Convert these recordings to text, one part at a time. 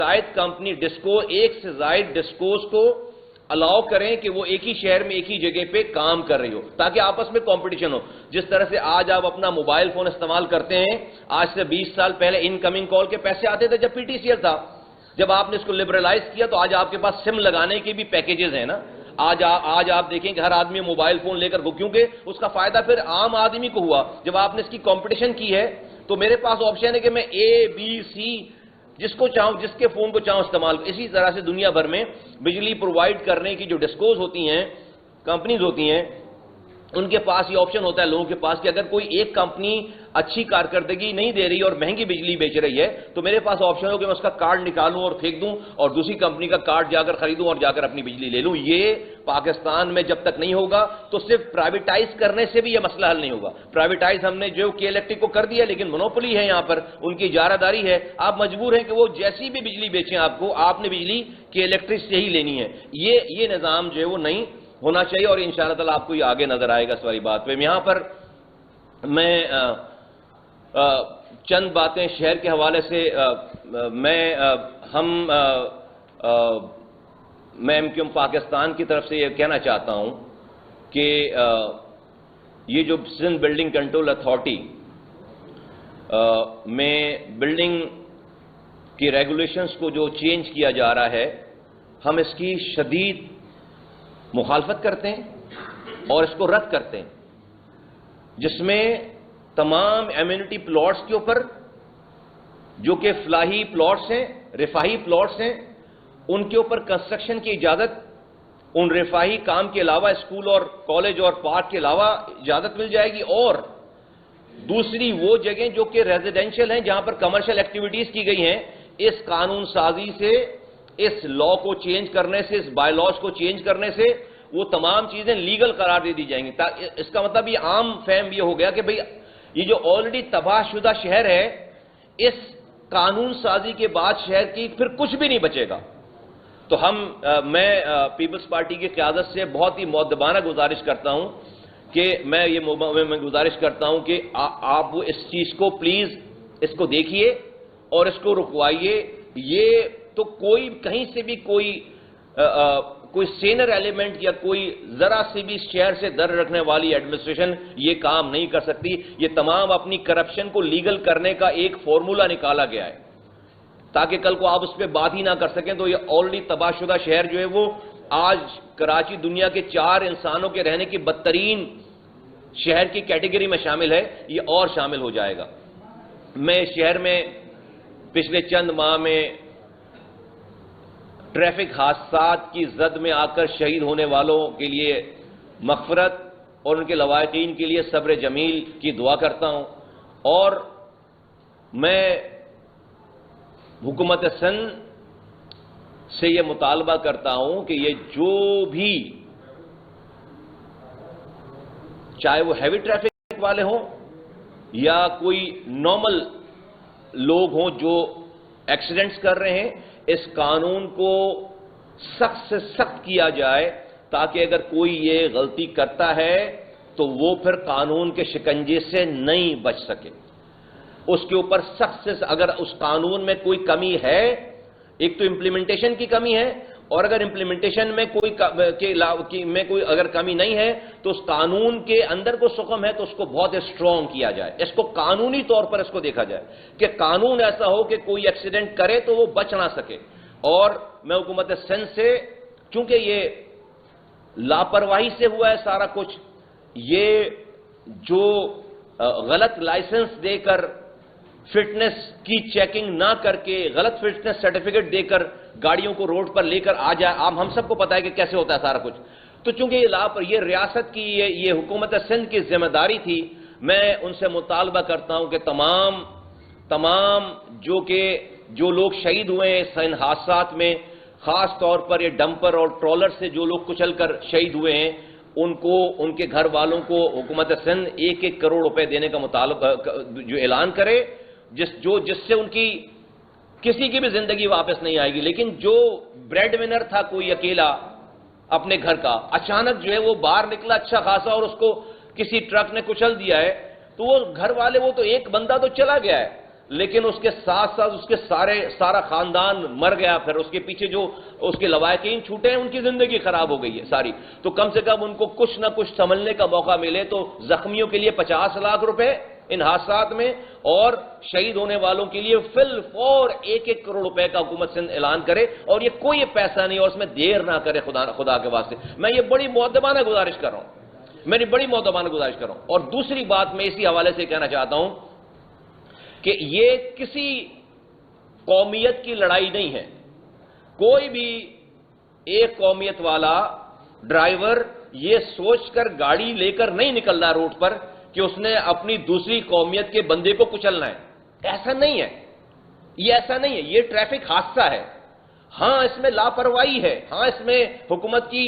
زائد company disco ایک سے زائد ڈسکوز کو الاؤ کریں کہ وہ ایک ہی شہر میں ایک ہی جگہ پہ کام کر رہی ہو تاکہ آپس میں کمپٹیشن ہو. جس طرح سے آج آپ اپنا موبائل فون استعمال کرتے ہیں, آج سے 20 سال پہلے ان کمنگ کال کے پیسے آتے تھے جب پی ٹی سی ایل تھا. جب آپ نے اس کو لبرلائز کیا تو آج آپ کے پاس سم لگانے کے بھی پیکیجز ہیں نا. آج آپ دیکھیں کہ ہر آدمی موبائل فون لے کر کیونکہ اس کا فائدہ پھر عام آدمی کو ہوا. جب آپ نے اس کی کمپٹیشن کی ہے تو میرے پاس آپشن ہے کہ میں اے بی سی جس کو چاہوں, جس کے فون کو چاہوں استعمال. اسی طرح سے دنیا بھر میں بجلی پرووائڈ کرنے کی جو ڈسکوز ہوتی ہیں, کمپنیز ہوتی ہیں, ان کے پاس یہ آپشن ہوتا ہے لوگوں کے پاس کہ اگر کوئی ایک کمپنی اچھی کارکردگی نہیں دے رہی اور مہنگی بجلی بیچ رہی ہے تو میرے پاس آپشن ہو کہ میں اس کا کارڈ نکالوں اور پھینک دوں اور دوسری کمپنی کا کارڈ جا کر خریدوں اور جا کر اپنی بجلی لے لوں. یہ پاکستان میں جب تک نہیں ہوگا تو صرف پرائیویٹائز کرنے سے بھی یہ مسئلہ حل نہیں ہوگا. پرائیویٹائز ہم نے جو کے الیکٹرک کو کر دیا لیکن مونوپولی ہے, یہاں پر ان کی اجارہ داری ہے. آپ مجبور ہیں کہ وہ جیسی بھی بجلی بیچیں آپ کو, آپ نے بجلی کے الیکٹرک سے ہی لینی ہے. یہ نظام جو ہے وہ نہیں ہونا چاہیے اور انشاءاللہ تعالی آپ کو یہ آگے نظر آئے گا اس والی بات پہ. یہاں پر میں چند باتیں شہر کے حوالے سے میں ایم کیو ایم پاکستان کی طرف سے یہ کہنا چاہتا ہوں کہ یہ جو سندھ بلڈنگ کنٹرول اتھارٹی میں بلڈنگ کی ریگولیشنز کو جو چینج کیا جا رہا ہے, ہم اس کی شدید مخالفت کرتے ہیں اور اس کو رد کرتے ہیں, جس میں تمام ایمینٹی پلاٹس کے اوپر جو کہ فلاحی پلاٹس ہیں, رفاہی پلاٹس ہیں, ان کے اوپر کنسٹرکشن کی اجازت ان رفاہی کام کے علاوہ اسکول اور کالج اور پارک کے علاوہ اجازت مل جائے گی. اور دوسری وہ جگہیں جو کہ ریزیڈینشل ہیں جہاں پر کمرشل ایکٹیویٹیز کی گئی ہیں, اس قانون سازی سے, اس لا کو چینج کرنے سے, اس بائی لاز کو چینج کرنے سے وہ تمام چیزیں لیگل قرار دے دی جائیں گی. اس کا مطلب یہ عام فہم یہ ہو گیا کہ بھئی یہ جو آلریڈی تباہ شدہ شہر ہے, اس قانون سازی کے بعد شہر کی پھر کچھ بھی نہیں بچے گا. تو میں پیپلز پارٹی کی قیادت سے بہت ہی مؤدبانہ گزارش کرتا ہوں کہ میں گزارش کرتا ہوں کہ آپ وہ اس چیز کو پلیز اس کو دیکھیے اور اس کو رکوائیے. یہ تو کوئی کہیں سے بھی کوئی سینر ایلیمنٹ یا کوئی ذرا سی بھی شہر سے در رکھنے والی ایڈمنسٹریشن یہ کام نہیں کر سکتی. یہ تمام اپنی کرپشن کو لیگل کرنے کا ایک فارمولہ نکالا گیا ہے تاکہ کل کو آپ اس پہ بات ہی نہ کر سکیں. تو یہ آلریڈی تباہ شدہ شہر جو ہے وہ آج کراچی دنیا کے 4 انسانوں کے رہنے کی بدترین شہر کی کیٹیگری میں شامل ہے, یہ اور شامل ہو جائے گا. میں شہر میں پچھلے چند ماہ میں ٹریفک حادثات کی زد میں آ کر شہید ہونے والوں کے لیے مغفرت اور ان کے لواحقین کے لیے صبر جمیل کی دعا کرتا ہوں. اور میں حکومت سندھ سے یہ مطالبہ کرتا ہوں کہ یہ جو بھی, چاہے وہ ہیوی ٹریفک والے ہوں یا کوئی نارمل لوگ ہوں جو ایکسیڈنٹس کر رہے ہیں, اس قانون کو سخت سے سخت کیا جائے تاکہ اگر کوئی یہ غلطی کرتا ہے تو وہ پھر قانون کے شکنجے سے نہیں بچ سکے. اس کے اوپر سخت سے, اگر اس قانون میں کوئی کمی ہے, ایک تو امپلیمنٹیشن کی کمی ہے, اور اگر امپلیمنٹیشن میں کوئی اگر کمی نہیں ہے تو اس قانون کے اندر کو سقم ہے تو اس کو بہت اسٹرانگ کیا جائے. اس کو قانونی طور پر اس کو دیکھا جائے کہ قانون ایسا ہو کہ کوئی ایکسیڈنٹ کرے تو وہ بچ نہ سکے. اور میں حکومت سندھ سے, چونکہ یہ لاپرواہی سے ہوا ہے سارا کچھ, یہ جو غلط لائسنس دے کر فٹنس کی چیکنگ نہ کر کے غلط فٹنس سرٹیفکیٹ دے کر گاڑیوں کو روڈ پر لے کر آ جائے, ہم سب کو پتا ہے کہ کیسے ہوتا ہے سارا کچھ. تو چونکہ یہ ریاست کی یہ حکومت سندھ کی ذمہ داری تھی, میں ان سے مطالبہ کرتا ہوں کہ تمام جو لوگ شہید ہوئے ہیں ان حادثات میں, خاص طور پر یہ ڈمپر اور ٹرالر سے جو لوگ کچل کر شہید ہوئے ہیں, ان کے گھر والوں کو حکومت سندھ 1-1 کروڑ روپے دینے کا مطالبہ جو اعلان کرے, جس سے ان کی کسی کی بھی زندگی واپس نہیں آئے گی. لیکن جو بریڈ ونر تھا کوئی اکیلا اپنے گھر کا, اچانک جو ہے وہ باہر نکلا اچھا خاصا اور اس کو کسی ٹرک نے کچل دیا ہے, تو وہ گھر والے, وہ تو ایک بندہ تو چلا گیا ہے, لیکن اس کے ساتھ ساتھ اس کے سارا خاندان مر گیا، پھر اس کے پیچھے جو اس کے لواحقین چھوٹے ہیں ان کی زندگی خراب ہو گئی ہے ساری، تو کم سے کم ان کو کچھ نہ کچھ سنبھلنے کا موقع ملے۔ تو زخمیوں کے لیے 50 لاکھ روپے ان حادثات میں، اور شہید ہونے والوں کے لیے فی الفور 1-1 کروڑ روپے کا حکومت سندھ اعلان کرے، اور یہ کوئی پیسہ نہیں اور اس میں دیر نہ کرے خدا کے واسطے۔ میں یہ بڑی مؤدبانہ گزارش کر رہا ہوں، میری بڑی مؤدبانہ گزارش کر رہا ہوں۔ اور دوسری بات میں اسی حوالے سے کہنا چاہتا ہوں کہ یہ کسی قومیت کی لڑائی نہیں ہے۔ کوئی بھی ایک قومیت والا ڈرائیور یہ سوچ کر گاڑی لے کر نہیں نکل رہا روڈ پر کہ اس نے اپنی دوسری قومیت کے بندے کو کچلنا ہے، ایسا نہیں ہے، یہ ایسا نہیں ہے، یہ ٹریفک حادثہ ہے۔ ہاں اس میں لاپرواہی ہے، ہاں اس میں حکومت کی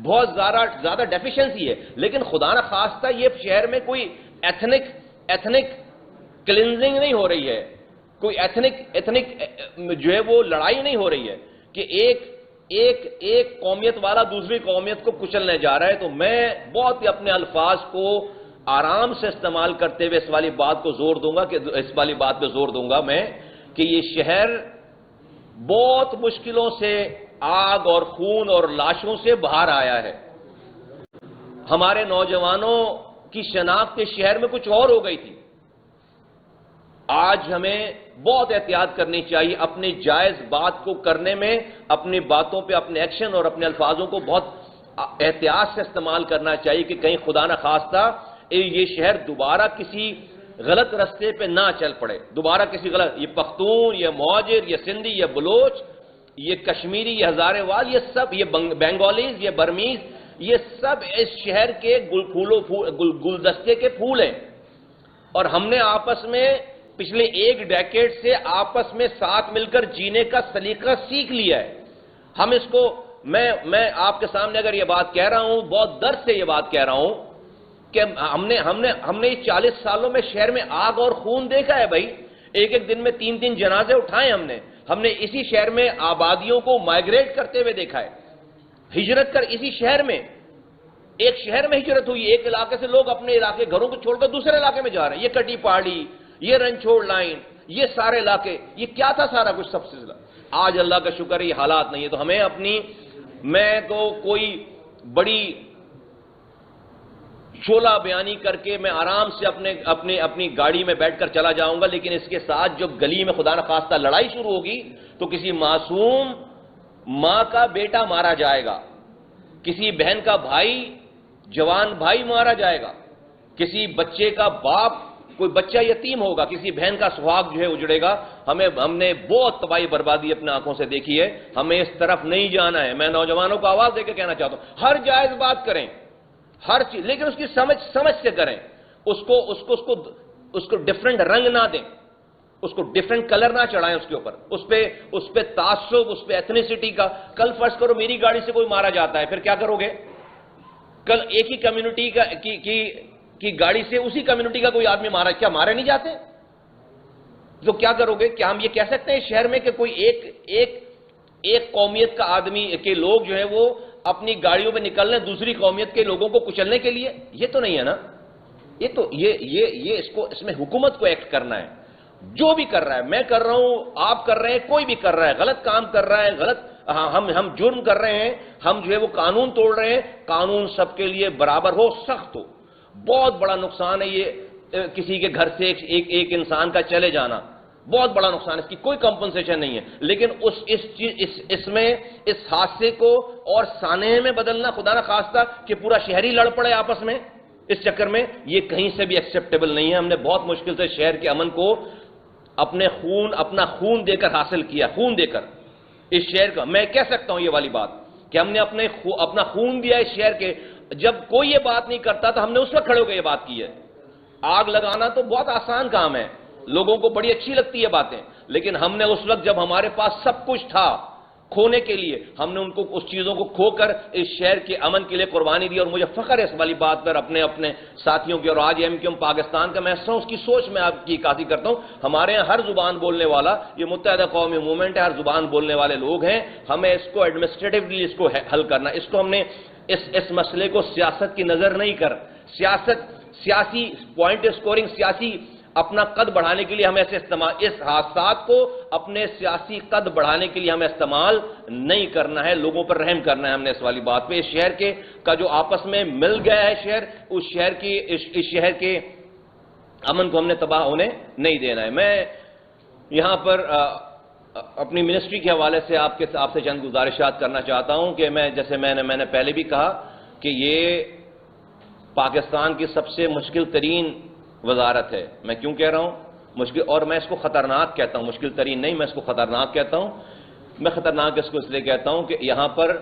بہت زیادہ ڈیفیشنسی ہے، لیکن خدا نہ خواستہ یہ شہر میں کوئی ایتھنک کلینزنگ نہیں ہو رہی ہے، کوئی ایتھنک جو ہے وہ لڑائی نہیں ہو رہی ہے کہ ایک قومیت والا دوسری قومیت کو کچلنے جا رہا ہے۔ تو میں بہت ہی اپنے الفاظ کو آرام سے استعمال کرتے ہوئے اس والی بات پہ زور دوں گا میں کہ یہ شہر بہت مشکلوں سے آگ اور خون اور لاشوں سے باہر آیا ہے۔ ہمارے نوجوانوں کی شناخت اس شہر میں کچھ اور ہو گئی تھی۔ آج ہمیں بہت احتیاط کرنی چاہیے اپنی جائز بات کو کرنے میں، اپنی باتوں پہ اپنے ایکشن اور اپنے الفاظوں کو بہت احتیاط سے استعمال کرنا چاہیے کہ کہیں خدا نہ خواستہ یہ شہر دوبارہ کسی غلط رستے پہ نہ چل پڑے، دوبارہ کسی غلط، یہ پختون، یہ مہاجر، یہ سندھی، یہ بلوچ، یہ کشمیری، یہ ہزارے وال، یہ سب، یہ بنگالیز، یہ برمیز، یہ سب اس شہر کے گلدستے کے پھول ہیں، اور ہم نے آپس میں پچھلے 1 ڈیکیڈ سے آپس میں ساتھ مل کر جینے کا سلیقہ سیکھ لیا ہے۔ ہم اس کو میں آپ کے سامنے اگر یہ بات کہہ رہا ہوں، بہت درد سے یہ بات کہہ رہا ہوں کہ ہم نے 40 سالوں میں شہر میں آگ اور خون دیکھا ہے بھائی، ایک دن میں 3 جنازے اٹھائے ہم نے اسی شہر میں آبادیوں کو مائگریٹ کرتے ہوئے دیکھا ہے، ہجرت کر اسی شہر میں، ایک شہر میں ہجرت ہوئی، ایک علاقے سے لوگ اپنے علاقے گھروں کو چھوڑ کر دوسرے علاقے میں جا رہے ہیں، یہ کٹی پہاڑی، یہ رنچوڑ لائن، یہ سارے علاقے، یہ کیا تھا سارا کچھ سب سلسلہ۔ آج اللہ کا شکر یہ حالات نہیں ہے، تو ہمیں میں تو کوئی بڑی شعلہ بیانی کر کے میں آرام سے اپنی گاڑی میں بیٹھ کر چلا جاؤں گا، لیکن اس کے ساتھ جب گلی میں خدا نہ خواستہ لڑائی شروع ہوگی تو کسی معصوم ماں کا بیٹا مارا جائے گا، کسی بہن کا بھائی، جوان بھائی مارا جائے گا، کسی بچے کا باپ، کوئی بچہ یتیم ہوگا، کسی بہن کا سہاگ جو ہے اجڑے گا۔ ہم نے بہت تباہی بربادی اپنے آنکھوں سے دیکھی ہے، ہمیں اس طرف نہیں جانا ہے۔ میں نوجوانوں کو آواز دے کے کہنا چاہتا ہوں، ہر جائز بات کریں، ہر چیز، لیکن اس کی سمجھ سے کریں، اس کو ڈیفرنٹ رنگ نہ دیں، اس کو ڈیفرنٹ کلر نہ چڑھائیں اس کے اوپر، اس پہ تعصب، اس پہ ایتھنیسٹی کا۔ کل فرض کرو میری گاڑی سے کوئی مارا جاتا ہے، پھر کیا کرو گے؟ کل ایک ہی کمیونٹی کی گاڑی سے اسی کمیونٹی کا کوئی آدمی مارا، کیا مارے نہیں جاتے؟ تو کیا کرو گے؟ کیا ہم یہ کہہ سکتے ہیں شہر میں کہ کوئی ایک قومیت کا آدمی کے لوگ جو ہے وہ اپنی گاڑیوں میں نکل رہے ہیں دوسری قومیت کے لوگوں کو کچلنے کے لیے؟ یہ تو نہیں ہے نا، اس میں حکومت کو ایکٹ کرنا ہے۔ جو بھی کر رہا ہے، میں کر رہا ہوں، آپ کر رہے ہیں، کوئی بھی کر رہا ہے، غلط کام کر رہا ہے، ہم جرم کر رہے ہیں، ہم جو ہے وہ قانون توڑ رہے ہیں، قانون سب کے لیے برابر ہو، سخت ہو۔ بہت بڑا نقصان ہے یہ کسی کے گھر سے ایک انسان کا چلے جانا، بہت بڑا نقصان، اس کی کوئی کمپنسیشن نہیں ہے، لیکن اس حادثے کو اور سانحے میں بدلنا، خدا نہ خواستہ کہ پورا شہری لڑ پڑے آپس میں اس چکر میں، یہ کہیں سے بھی ایکسیپٹیبل نہیں ہے۔ ہم نے بہت مشکل سے شہر کے امن کو اپنا خون دے کر حاصل کیا، خون دے کر اس شہر کا۔ میں کہہ سکتا ہوں یہ والی بات کہ ہم نے اپنا خون دیا اس شہر کے۔ جب کوئی یہ بات نہیں کرتا تو ہم نے اس وقت کھڑے ہو کے یہ بات کی ہے۔ آگ لگانا تو بہت آسان کام ہے، لوگوں کو بڑی اچھی لگتی ہے باتیں، لیکن ہم نے اس وقت جب ہمارے پاس سب کچھ تھا کھونے کے لیے، ہم نے اس چیزوں کو کھو کر اس شہر کے امن کے لیے قربانی دی، اور مجھے فخر ہے اس والی بات پر اپنے ساتھیوں کے، اور آج MQM پاکستان کا میں اس کی سوچ میں آپ کی عکاسی کرتا ہوں۔ ہمارے یہاں ہر زبان بولنے والا، یہ متحدہ قومی موومنٹ ہے، ہر زبان بولنے والے لوگ ہیں، ہمیں اس کو ایڈمنسٹریٹولی اس کو حل کرنا، اس کو ہم نے اس مسئلے کو سیاست کی نظر نہیں کر، سیاسی پوائنٹ اسکورنگ، سیاسی اپنا قد بڑھانے کے لیے ہمیں ایسے استعمال، اس حادثات کو اپنے سیاسی قد بڑھانے کے لیے ہمیں استعمال نہیں کرنا ہے، لوگوں پر رحم کرنا ہے ہم نے اس والی بات پہ۔ اس شہر کا جو آپس میں مل گیا ہے شہر، اس شہر کے امن کو ہم نے تباہ ہونے نہیں دینا ہے۔ میں یہاں پر اپنی منسٹری کے حوالے سے آپ سے چند گزارشات کرنا چاہتا ہوں کہ جیسے میں نے پہلے بھی کہا کہ یہ پاکستان کی سب سے مشکل ترین وزارت ہے۔ میں کیوں کہہ رہا ہوں مشکل، اور میں اس کو خطرناک کہتا ہوں، مشکل ترین نہیں، میں اس کو خطرناک کہتا ہوں۔ میں خطرناک اس کو اس لیے کہتا ہوں کہ یہاں پر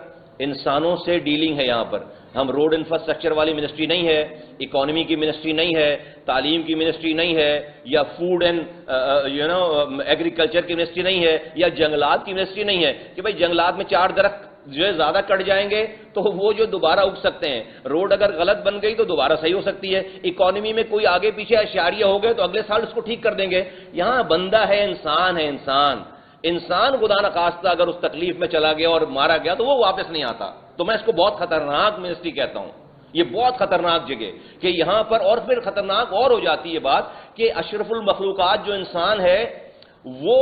انسانوں سے ڈیلنگ ہے۔ یہاں پر ہم روڈ انفراسٹرکچر والی منسٹری نہیں ہے، اکانومی کی منسٹری نہیں ہے، تعلیم کی منسٹری نہیں ہے، یا فوڈ اینڈ ایگریکلچر کی منسٹری نہیں ہے، یا جنگلات کی منسٹری نہیں ہے کہ بھئی جنگلات میں 4 درخت جو ہے زیادہ کٹ جائیں گے تو وہ جو دوبارہ اگ سکتے ہیں، روڈ اگر غلط بن گئی تو دوبارہ صحیح ہو سکتی ہے، اکانومی میں کوئی آگے پیچھے اشاریہ ہو گئے تو اگلے سال اس کو ٹھیک کر دیں گے۔ یہاں بندہ ہے، انسان ہے، انسان خدا نخواستہ اگر اس تکلیف میں چلا گیا اور مارا گیا تو وہ واپس نہیں آتا۔ تو میں اس کو بہت خطرناک منسٹری کہتا ہوں، یہ بہت خطرناک جگہ کہ یہاں پر، اور پھر خطرناک اور ہو جاتی ہے بات کہ اشرف المخلوقات جو انسان ہے وہ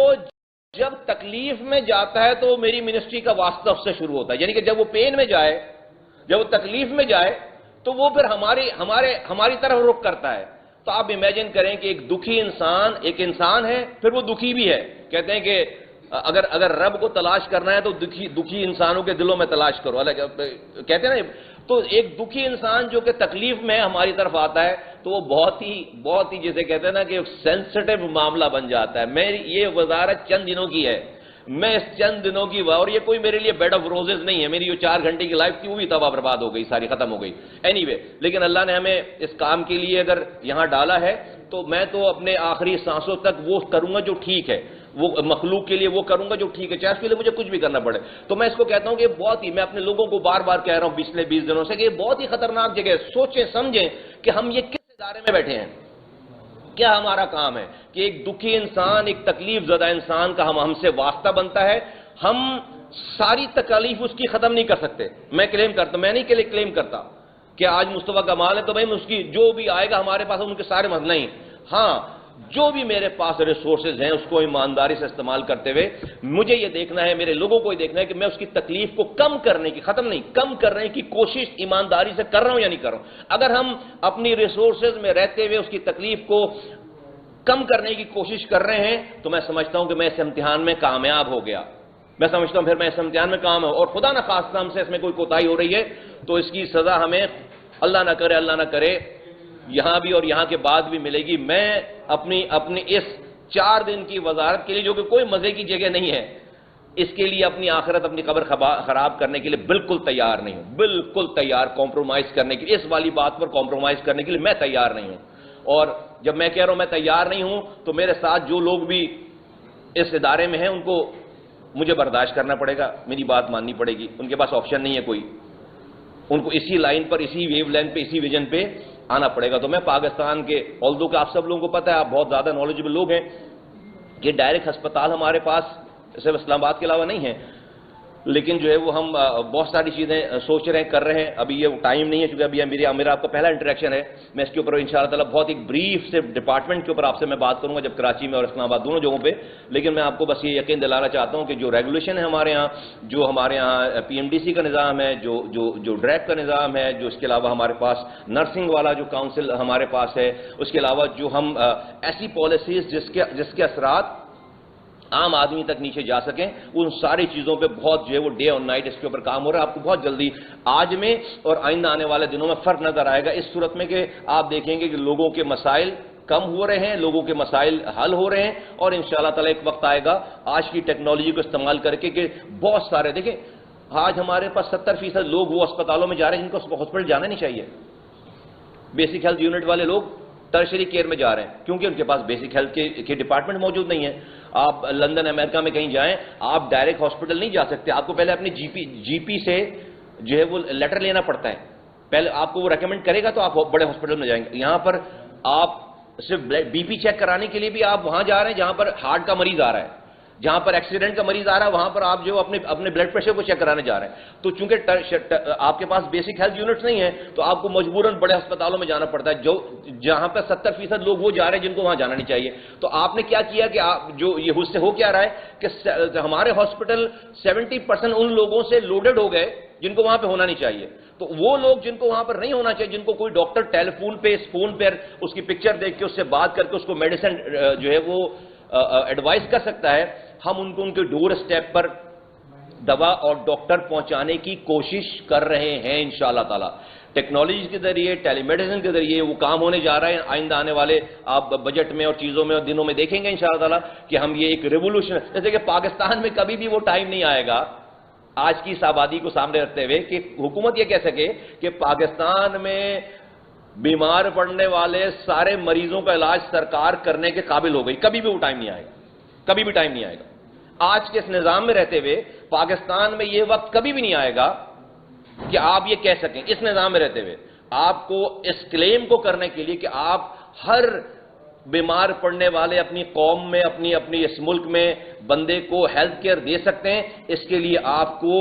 جب تکلیف میں جاتا ہے تو میری منسٹری کا واسطہ اس سے شروع ہوتا ہے، یعنی کہ جب وہ پین میں جائے، جب وہ تکلیف میں جائے تو وہ پھر ہماری طرف رخ کرتا ہے۔ تو آپ امیجن کریں کہ ایک دکھی انسان ایک انسان ہے، پھر وہ دکھی بھی ہے۔ کہتے ہیں کہ اگر رب کو تلاش کرنا ہے تو دکھی انسانوں کے دلوں میں تلاش کرو، کہتے ہیں نا۔ تو ایک دکھی انسان جو کہ تکلیف میں ہماری طرف آتا ہے تو وہ بہت ہی جیسے کہتے ہیں نا کہ سینسٹیو معاملہ بن جاتا ہے۔ یہ وزارت چند دنوں کی ہے، میں اس چند دنوں کی، اور یہ کوئی میرے لیے بیڈ آف روزز نہیں ہے۔ میری جو 4 گھنٹے کی لائف تھی وہ بھی تباہ برباد ہو گئی، ساری ختم ہو گئی۔ اینی وے، لیکن اللہ نے ہمیں اس کام کے لیے اگر یہاں ڈالا ہے تو میں تو اپنے آخری سانسوں تک وہ کروں گا جو ٹھیک ہے، وہ مخلوق کے لیے وہ کروں گا جو ٹھیک ہے، چاہے اس کے لیے مجھے کچھ بھی کرنا پڑے۔ تو میں اس کو کہتا ہوں کہ بہت ہی، میں اپنے لوگوں کو بار بار کہہ رہا ہوں پچھلے 20 دنوں سے کہ یہ بہت ہی خطرناک جگہ ہے۔ سوچیں سمجھیں کہ ہم یہ کس ادارے میں بیٹھے ہیں، کیا ہمارا کام ہے کہ ایک دکھی انسان، ایک تکلیف زدہ انسان کا ہم سے واسطہ بنتا ہے۔ ہم ساری تکالیف اس کی ختم نہیں کر سکتے۔ میں نہیں کلیم کرتا کہ آج مصطفیٰ کمال ہے تو بھائی اس کی جو بھی آئے گا ہمارے پاس ان کے سارے مسئلے نہیں، ہاں جو بھی میرے پاس ریسورسز ہیں اس کو ایمانداری سے استعمال کرتے ہوئے مجھے یہ دیکھنا ہے، میرے لوگوں کو یہ دیکھنا ہے کہ میں اس کی تکلیف کو کم کرنے کی، ختم نہیں، کم کرنے کی کوشش ایمانداری سے کر رہا ہوں یا نہیں کر رہا ہوں۔ اگر ہم اپنی ریسورسز میں رہتے ہوئے اس کی تکلیف کو کم کرنے کی کوشش کر رہے ہیں تو میں سمجھتا ہوں کہ میں اس امتحان میں کامیاب ہو گیا، میں سمجھتا ہوں پھر میں اس امتحان میں کام ہوں، اور خدا نخواستہ ہم سے اس میں کوئی کوتاہی ہو رہی ہے تو اس کی سزا ہمیں اللہ نہ کرے یہاں بھی اور یہاں کے بعد بھی ملے گی۔ میں اپنی اس 4 دن کی وزارت کے لیے، جو کہ کوئی مزے کی جگہ نہیں ہے، اس کے لیے اپنی آخرت، اپنی قبر خراب کرنے کے لیے بالکل تیار نہیں ہوں، بالکل تیار کمپرومائز کرنے کے لیے، اس والی بات پر کمپرومائز کرنے کے لیے میں تیار نہیں ہوں۔ اور جب میں کہہ رہا ہوں میں تیار نہیں ہوں تو میرے ساتھ جو لوگ بھی اس ادارے میں ہیں ان کو مجھے برداشت کرنا پڑے گا، میری بات ماننی پڑے گی، ان کے پاس آپشن نہیں ہے کوئی، ان کو اسی لائن پر، اسی ویو لینتھ پہ، اسی ویژن پہ آنا پڑے گا۔ تو میں پاکستان کے، آلدو کہ آپ سب لوگوں کو پتہ ہے، آپ بہت زیادہ نالجبل لوگ ہیں، کہ ڈائریکٹ ہسپتال ہمارے پاس صرف اسلام آباد کے علاوہ نہیں ہے، لیکن جو ہے وہ ہم بہت ساری چیزیں سوچ رہے ہیں، کر رہے ہیں۔ ابھی یہ ٹائم نہیں ہے چونکہ ابھی میرا آپ کا پہلا انٹریکشن ہے، میں اس کے اوپر انشاءاللہ تعالیٰ بہت ایک بریف سے ڈپارٹمنٹ کے اوپر آپ سے میں بات کروں گا جب کراچی میں اور اسلام آباد دونوں جگہوں پہ۔ لیکن میں آپ کو بس یہ یقین دلانا چاہتا ہوں کہ جو ریگولیشن ہے ہمارے ہاں، جو ہمارے ہاں پی ایم ڈی سی کا نظام ہے، جو ڈریک کا نظام ہے، جو اس کے علاوہ ہمارے پاس نرسنگ والا جو کاؤنسل ہمارے پاس ہے، اس کے علاوہ جو ہم ایسی پالیسیز جس کے اثرات عام آدمی تک نیچے جا سکیں، ان ساری چیزوں پہ بہت جو ہے وہ ڈے اور نائٹ اس کے اوپر کام ہو رہا ہے۔ آپ کو بہت جلدی آج میں اور آئندہ آنے والے دنوں میں فرق نظر آئے گا، اس صورت میں کہ آپ دیکھیں گے کہ لوگوں کے مسائل کم ہو رہے ہیں، لوگوں کے مسائل حل ہو رہے ہیں، اور انشاءاللہ تعالیٰ ایک وقت آئے گا آج کی ٹیکنالوجی کو استعمال کر کے کہ بہت سارے، دیکھیں آج ہمارے پاس 70% لوگ وہ اسپتالوں میں جا رہے ہیں جن کو ہاسپٹل جانا نہیں چاہیے، بیسک ہیلتھ یونٹ والے لوگ ٹرشری کیئر میں جا رہے ہیں کیونکہ ان کے پاس بیسک ہیلتھ کے ڈپارٹمنٹ موجود نہیں ہے۔ آپ لندن امریکہ میں کہیں جائیں، آپ ڈائریکٹ ہاسپٹل نہیں جا سکتے، آپ کو پہلے اپنے جی پی سے جو ہے وہ لیٹر لینا پڑتا ہے، پہلے آپ کو وہ ریکمینڈ کرے گا تو آپ بڑے ہاسپٹل میں جائیں گے۔ یہاں پر آپ صرف بی پی چیک کرانے کے لیے بھی آپ وہاں جا رہے ہیں جہاں پر ہارٹ کا مریض آ رہا ہے، جہاں پر ایکسیڈنٹ کا مریض آ رہا ہے وہاں پر آپ جو اپنے بلڈ پریشر کو چیک کرانے جا رہے ہیں، تو چونکہ آپ کے پاس بیسک ہیلتھ یونٹس نہیں ہیں تو آپ کو مجبوراً بڑے ہسپتالوں میں جانا پڑتا ہے، جہاں پہ 70% لوگ وہ جا رہے ہیں جن کو وہاں جانا نہیں چاہیے۔ تو آپ نے کیا کیا کہ جو یہ اس سے ہو کیا رہا ہے کہ ہمارے ہاسپٹل 70% ان لوگوں سے لوڈڈ ہو گئے جن کو وہاں پہ ہونا نہیں چاہیے۔ تو وہ لوگ جن کو وہاں پر نہیں ہونا چاہیے، جن کو کوئی ڈاکٹر ٹیلی فون پہ اس فون پر اس کی پکچر دیکھ کے اس سے بات کر کے اس کو میڈیسن جو ہے وہ ایڈوائز کر سکتا ہے، ہم ان کو ان کے ڈور اسٹیپ پر دوا اور ڈاکٹر پہنچانے کی کوشش کر رہے ہیں انشاءاللہ تعالی۔ ٹیکنالوجی کے ذریعے، ٹیلی میڈیسن کے ذریعے وہ کام ہونے جا رہا ہے۔ آئندہ آنے والے آپ بجٹ میں اور چیزوں میں اور دنوں میں دیکھیں گے انشاءاللہ تعالی کہ ہم یہ ایک ریولوشن، جیسے کہ پاکستان میں کبھی بھی وہ ٹائم نہیں آئے گا آج کی اس آبادی کو سامنے رکھتے ہوئے کہ حکومت یہ کہہ سکے کہ پاکستان میں بیمار پڑنے والے سارے مریضوں کا علاج سرکار کرنے کے قابل ہو گئی۔ کبھی بھی وہ ٹائم نہیں آئے گا، کبھی بھی ٹائم نہیں آئے گا۔ آج کے اس نظام میں رہتے ہوئے پاکستان میں یہ وقت کبھی بھی نہیں آئے گا کہ آپ یہ کہہ سکیں اس نظام میں رہتے ہوئے آپ کو اس کلیم کو کرنے کے لیے کہ آپ ہر بیمار پڑنے والے اپنی قوم میں اپنی اس ملک میں بندے کو ہیلتھ کیئر دے سکتے ہیں۔ اس کے لیے آپ کو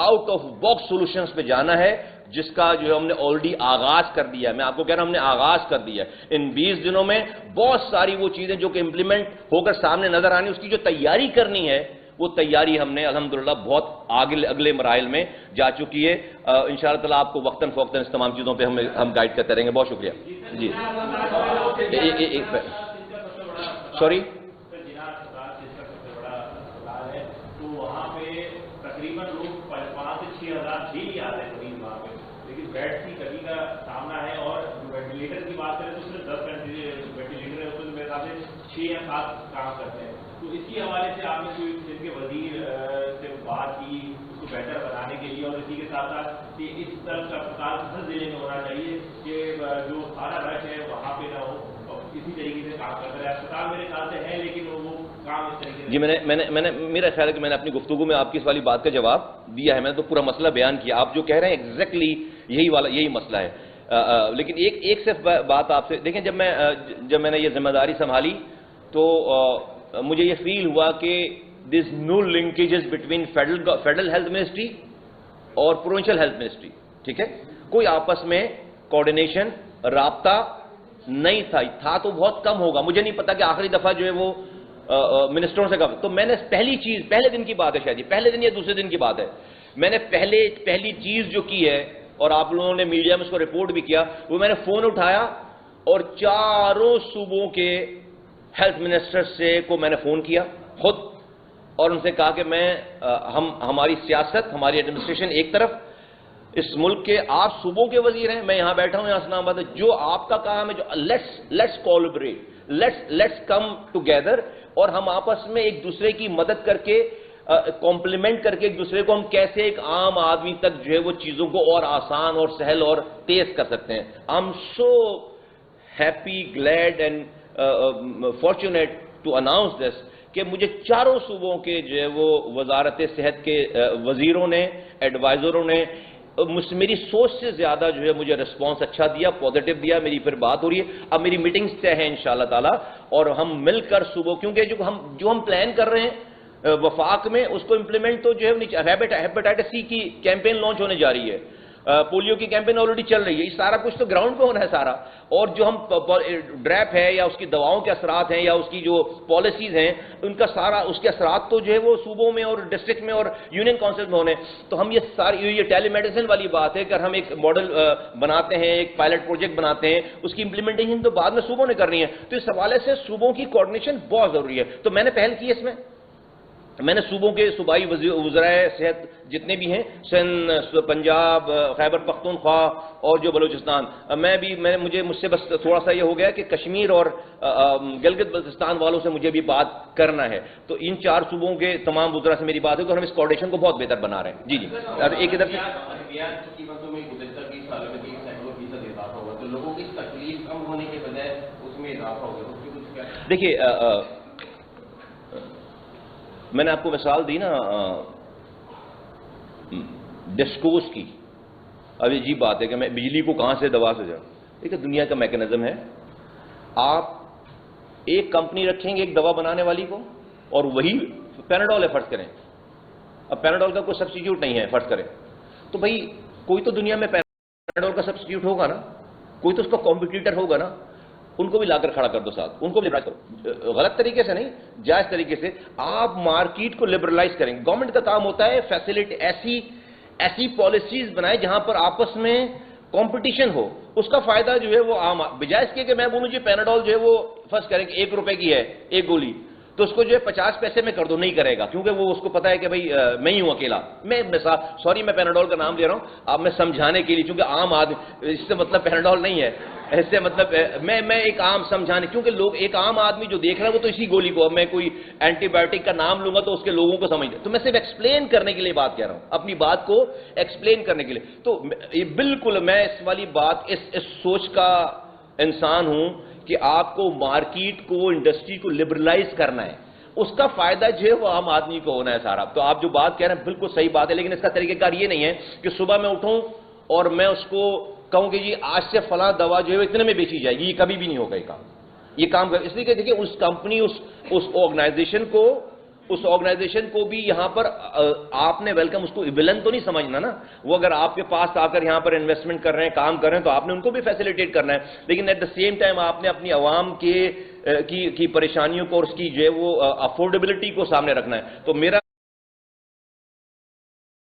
آؤٹ آف باکس سولوشنز پہ جانا ہے، جس کا جو ہے ہم نے آلریڈی آغاز کر دیا ہے۔ میں آپ کو کہہ رہا ہوں ہم نے آغاز کر دیا ہے۔ ان 20 دنوں میں بہت ساری وہ چیزیں جو کہ امپلیمنٹ ہو کر سامنے نظر آنی، اس کی جو تیاری کرنی ہے وہ تیاری ہم نے الحمدللہ بہت اگلے مراحل میں جا چکی ہے۔ انشاءاللہ تعالیٰ آپ کو وقتاً فوقتاً اس تمام چیزوں پہ ہم گائیڈ کرتے رہیں گے۔ بہت شکریہ جی۔ سوری تقریباً لوگ 5 سے 6 ہزار ڈیلی آتے ہیں مریض وہاں پہ، لیکن بیڈ کی کمی کا سامنا ہے۔ اور وینٹیلیٹر کی بات کریں تو صرف 10 وینٹیلیٹر ہے، اس میں میرے خیال سے 6 یا 7 کام کرتے ہیں۔ تو اس کے حوالے سے آپ نے کوئی جن کے وزیر سے بات کی اس کو بہتر بنانے کے لیے، اور اسی کے ساتھ ساتھ کہ اس طرح کا اسپتال ہر ضلع میں ہونا چاہیے کہ جو سارا رش ہے وہاں پہ نہ ہو، اور اسی طریقے سے کام کرتا رہے۔ اسپتال میرے خیال سے ہے لیکن وہ کام اس طریقے سے جی میرا خیال ہے کہ میں نے اپنی گفتگو میں آپ کی اس والی بات کا جواب دیا ہے۔ میں نے تو پورا مسئلہ بیان کیا، آپ جو کہہ رہے ہیں ایگزیکٹلی یہی مسئلہ ہے۔ لیکن ایک صرف بات آپ سے دیکھیں، جب میں نے یہ ذمہ داری سنبھالی تو مجھے یہ فیل ہوا کہ this no linkages between federal health ministry اور پروونشل ہیلتھ منسٹری، ٹھیک ہے، کوئی آپس میں کوآرڈینیشن رابطہ نہیں تھا تو بہت کم ہوگا۔ مجھے نہیں پتا کہ آخری دفعہ جو ہے وہ منسٹروں سے کہا، تو میں نے پہلے دن کی بات ہے، شاید پہلے دن یا دوسرے دن کی بات ہے، میں نے پہلی چیز جو کی ہے، اور آپ لوگوں نے میڈیا میں اس کو رپورٹ بھی کیا، وہ میں نے فون اٹھایا اور چاروں صوبوں کے ہیلتھ منسٹر کو میں نے فون کیا خود، اور ان سے کہا کہ ہماری سیاست، ہماری ایڈمنسٹریشن ایک طرف، اس ملک کے آپ صوبوں کے وزیر ہیں، میں یہاں بیٹھا ہوں یہاں اسلام آباد، جو آپ کا کام ہے، جو let's collaborate, let's come together, اور ہم آپس میں ایک دوسرے کی مدد کر کے کمپلیمنٹ کر کے ایک دوسرے کو ہم کیسے ایک عام آدمی تک جو ہے وہ چیزوں کو اور آسان اور سہل اور تیز کر سکتے ہیں۔ I am so happy, glad and fortunate to announce this کہ مجھے چاروں صوبوں کے جو ہے وہ وزارت صحت کے وزیروں نے، ایڈوائزروں نے میری سوچ سے زیادہ جو ہے مجھے رسپانس اچھا دیا، پازیٹیو دیا۔ میری پھر بات ہو رہی ہے، اب میری میٹنگز طے ہیں انشاءاللہ تعالی، اور ہم مل کر صوبوں، کیونکہ جو ہم پلان کر رہے ہیں وفاق میں، اس کو امپلیمنٹ تو جو ہے ہیپیٹائٹس سی کی کیمپین لانچ ہونے جا رہی ہے، پولیو کی کیمپین آلریڈی چل رہی ہے، یہ سارا کچھ تو گراؤنڈ پہ ہونا ہے سارا، اور جو ہم ڈریپ ہے یا اس کی دواؤں کے اثرات ہیں یا اس کی جو پالیسیز ہیں، ان کا سارا اس کے اثرات تو جو ہے وہ صوبوں میں اور ڈسٹرکٹ میں اور یونین کونسل میں ہونے، تو ہم یہ ٹیلی میڈیسن والی بات ہے کہ ہم ایک ماڈل بناتے ہیں، ایک پائلٹ پروجیکٹ بناتے ہیں، اس کی امپلیمنٹیشن تو بعد میں صوبوں نے کرنی ہے، تو اس حوالے سے صوبوں کی کوآرڈینیشن بہت ضروری ہے۔ تو میں نے پہل کی اس میں نے صوبوں کے صوبائی وزرائے صحت جتنے بھی ہیں، سندھ، پنجاب، خیبر پختونخوا اور جو بلوچستان، مجھ سے بس تھوڑا سا یہ ہو گیا کہ کشمیر اور گلگت بلتستان والوں سے مجھے بھی بات کرنا ہے، تو ان 4 صوبوں کے تمام وزراء سے میری بات ہے کہ ہم اس کوآرڈینیشن کو بہت بہتر بنا رہے ہیں۔ جی ایک ادھر سے لوگوں کی تکلیف کم ہونے کے بجائے اس میں اضافہ ہوگا۔ دیکھیے، میں نے آپ کو مثال دی نا ڈسکوس کی، اب یہ عجیب بات ہے کہ میں بجلی کو کہاں سے دوا سے جاؤں، دیکھیں دنیا کا میکانزم ہے، آپ ایک کمپنی رکھیں گے ایک دوا بنانے والی کو، اور وہی پیراڈول ہے فرض کریں, اب پیراڈول کا کوئی سبسٹیٹیوٹ نہیں ہے فرض کریں, تو بھائی کوئی تو دنیا میں پیراڈول کا سبسٹیٹیوٹ ہوگا نا, کوئی تو اس کا کمپیٹیٹر ہوگا نا, ان کو بھی لا کر کھڑا کر دو ساتھ, ان کو بھی لبرلائز کرو, غلط طریقے سے نہیں, جائز طریقے سے آپ مارکیٹ کو لبرلائز کریں. گورنمنٹ کا کام ہوتا ہے فیسلٹی ایسی پالیسیز بنائے جہاں پر آپس میں کمپٹیشن ہو, اس کا فائدہ جو ہے وہ عام, بجائے اس کے کہ میں بولوں جی پیراڈول جو ہے وہ فرض کریں کہ 1 روپے کی ہے ایک گولی, تو اس کو جو ہے 50 پیسے میں کر دو, نہیں کرے گا, کیونکہ وہ اس کو پتا ہے کہ بھائی میں ہی ہوں اکیلا. میں سوری میں پیراڈول کا نام لے رہا ہوں اب میں سمجھانے کے لیے, چونکہ عام آدمی, اس سے مطلب پیراڈول نہیں ہے, اس سے مطلب میں ایک عام سمجھانے, کیونکہ لوگ ایک عام آدمی جو دیکھ رہا ہے وہ تو اسی گولی کو, اب میں کوئی اینٹی بایوٹک کا نام لوں گا تو اس کے لوگوں کو سمجھ, تو میں صرف ایکسپلین کرنے کے لیے بات کہہ رہا ہوں, اپنی بات کو ایکسپلین کرنے کے لیے. تو یہ بالکل میں اس والی بات اس سوچ کا انسان ہوں کہ آپ کو مارکیٹ کو, انڈسٹری کو لبرلائز کرنا ہے, اس کا فائدہ جو ہے وہ عام آدمی کو ہونا ہے سارا. تو آپ جو بات کہہ رہے ہیں بالکل صحیح بات ہے, لیکن اس کا طریقہ کار یہ نہیں ہے کہ صبح میں اٹھوں اور میں اس کو کہوں کہ جی آج سے فلاں دوا جو ہے اتنے میں بیچی جائے گی, یہ کبھی بھی نہیں ہوگا یہ کام کر, اس لیے کہ دیکھیں اس کمپنی اس آرگنائزیشن کو بھی یہاں پر آپ نے ویلکم, اس کو ولن تو نہیں سمجھنا نا, وہ اگر آپ کے پاس آ کر یہاں پر انویسٹمنٹ کر رہے ہیں, کام کر رہے ہیں, تو آپ نے ان کو بھی فیسیلیٹیٹ کرنا ہے, لیکن ایٹ دا سیم ٹائم آپ نے اپنی عوام کی پریشانیوں کو اور اس کی جو ہے وہ افورڈیبلٹی کو سامنے رکھنا ہے. تو میرا